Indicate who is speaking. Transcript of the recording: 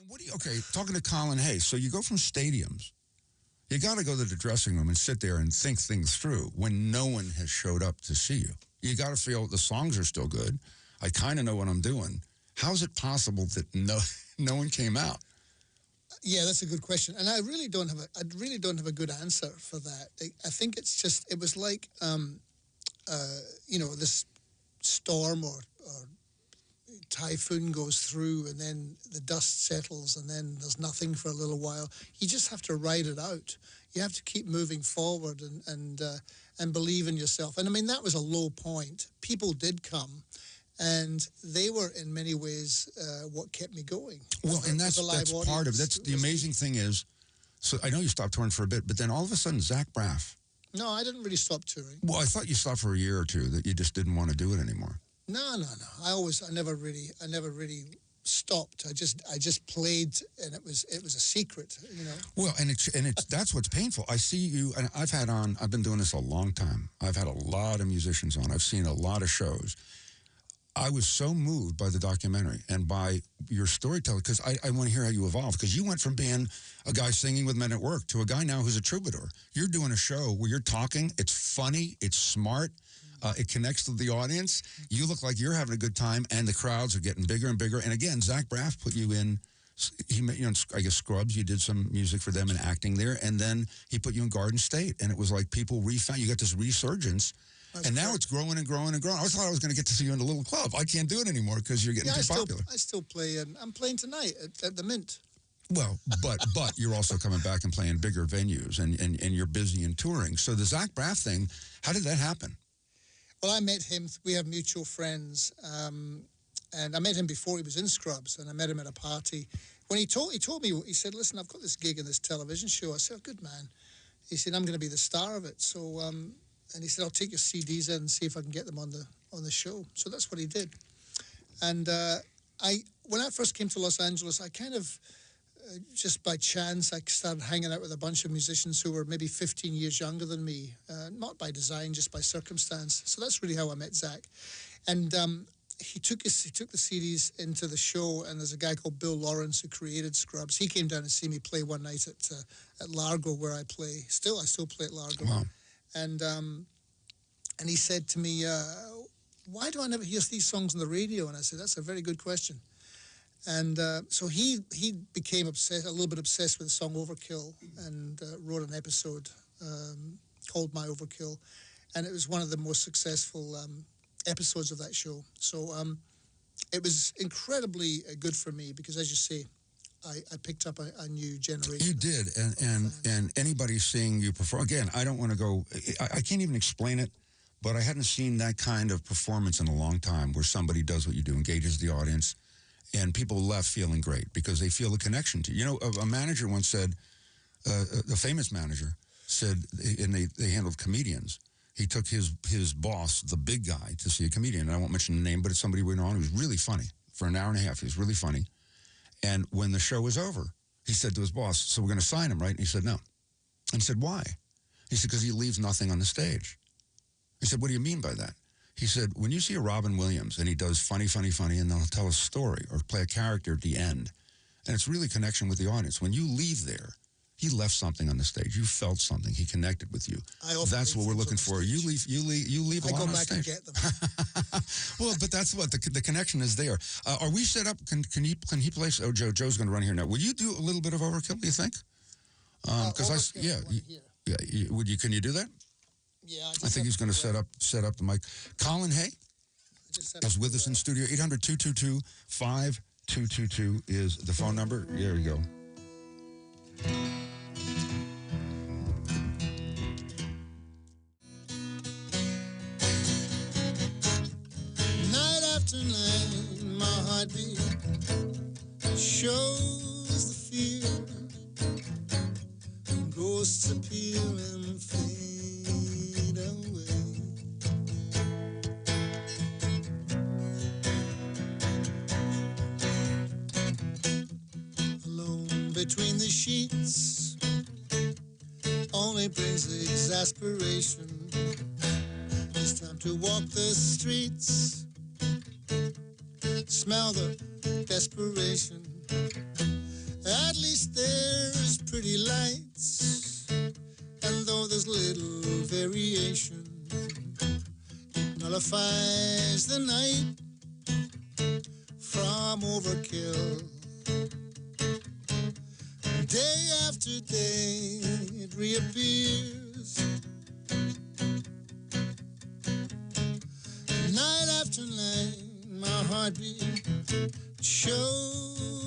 Speaker 1: what do you, okay, talking to Colin Hay, so you go from stadiums, you got to go to the dressing room and sit there and think things through when no one has showed up to see you. You got to feel the songs are still good. I kind of know what I'm doing. How is it possible that no one came out?
Speaker 2: Yeah, that's a good question, and I really don't have a good answer for that. I think it was like this storm or typhoon goes through, and then the dust settles, and then there's nothing for a little while. You just have to ride it out. You have to keep moving forward and believe in yourself. And I mean, that was a low point. People did come, and they were in many ways what kept me going.
Speaker 1: Well, and that's part of it. That's the amazing thing is, so I know you stopped touring for a bit, but then all of a sudden, Zach Braff.
Speaker 2: No, I didn't really stop touring.
Speaker 1: Well, I thought you stopped for a year or two, that you just didn't want to do it anymore.
Speaker 2: No. I never really stopped. I just played, and it was a secret, you know.
Speaker 1: Well, and it's that's what's painful. I see you, and I've been doing this a long time. I've had a lot of musicians on. I've seen a lot of shows. I was so moved by the documentary and by your storytelling, because I want to hear how you evolved, because you went from being a guy singing with Men at Work to a guy now who's a troubadour. You're doing a show where you're talking, it's funny, it's smart, it connects to the audience. You look like you're having a good time, and the crowds are getting bigger and bigger. And again, Zach Braff put you in, I guess Scrubs, you did some music for them and acting there, and then he put you in Garden State, and it was like people refound, you got this resurgence. And now it's growing and growing and growing. I thought I was going to get to see you in a little club. I can't do it anymore because you're getting too popular.
Speaker 2: I still play, and I'm playing tonight at the Mint.
Speaker 1: Well, but you're also coming back and playing bigger venues, and you're busy and touring. So the Zach Braff thing, how did that happen?
Speaker 2: Well, I met him. We have mutual friends, and I met him before he was in Scrubs, and I met him at a party. When he told me, he said, "Listen, I've got this gig in this television show." I said, "Oh, good man." He said, "I'm going to be the star of it." So. And he said, "I'll take your CDs in and see if I can get them on the show." So that's what he did. And when I first came to Los Angeles, I kind of, just by chance, I started hanging out with a bunch of musicians who were maybe 15 years younger than me, not by design, just by circumstance. So that's really how I met Zach. And he took the CDs into the show, and there's a guy called Bill Lawrence who created Scrubs. He came down to see me play one night at Largo, where I play. I still play at Largo.
Speaker 1: Wow.
Speaker 2: And he said to me, "Why do I never hear these songs on the radio?" And I said, "That's a very good question." And so he became a little bit obsessed with the song Overkill, and wrote an episode called My Overkill. And it was one of the most successful episodes of that show. So it was incredibly good for me because, as you say, I picked up a new generation.
Speaker 1: You did, and anybody seeing you perform, again, I don't want to go, I can't even explain it, but I hadn't seen that kind of performance in a long time where somebody does what you do, engages the audience, and people left feeling great because they feel a connection to you. You know, a manager once said, a famous manager said, and they handled comedians, he took his boss, the big guy, to see a comedian, and I won't mention the name, but it's somebody we know who was really funny. For an hour and a half, he was really funny. And when the show was over, he said to his boss, "So we're going to sign him, right?" And he said, "No." And he said, "Why?" He said, "Because he leaves nothing on the stage." He said, "What do you mean by that?" He said, "When you see a Robin Williams and he does funny, and then he'll tell a story or play a character at the end, and it's really connection with the audience. When you leave there, he left something on the stage. You felt something. He connected with you. That's what we're looking for. You leave a lot on the stage.
Speaker 2: I go back and get them.
Speaker 1: Well, but that's what the connection is there. Are we set up? Can he play? Oh, Joe's going to run here now. Will you do a little bit of Overkill? Do you think? Because can you do that?
Speaker 2: Yeah,
Speaker 1: I think he's going to set up the mic. Colin Hay is with us in studio. 800-222-5222 is the phone number. There you go.
Speaker 2: Night after night, my heartbeat shows the fear. Ghosts appear and fade away. Alone between the sheets only brings exasperation. It's time to walk the streets, smell the desperation. least there's pretty lights, and though there's little variation, it nullifies the night from overkill. Day after day it reappears, night after night my heartbeat shows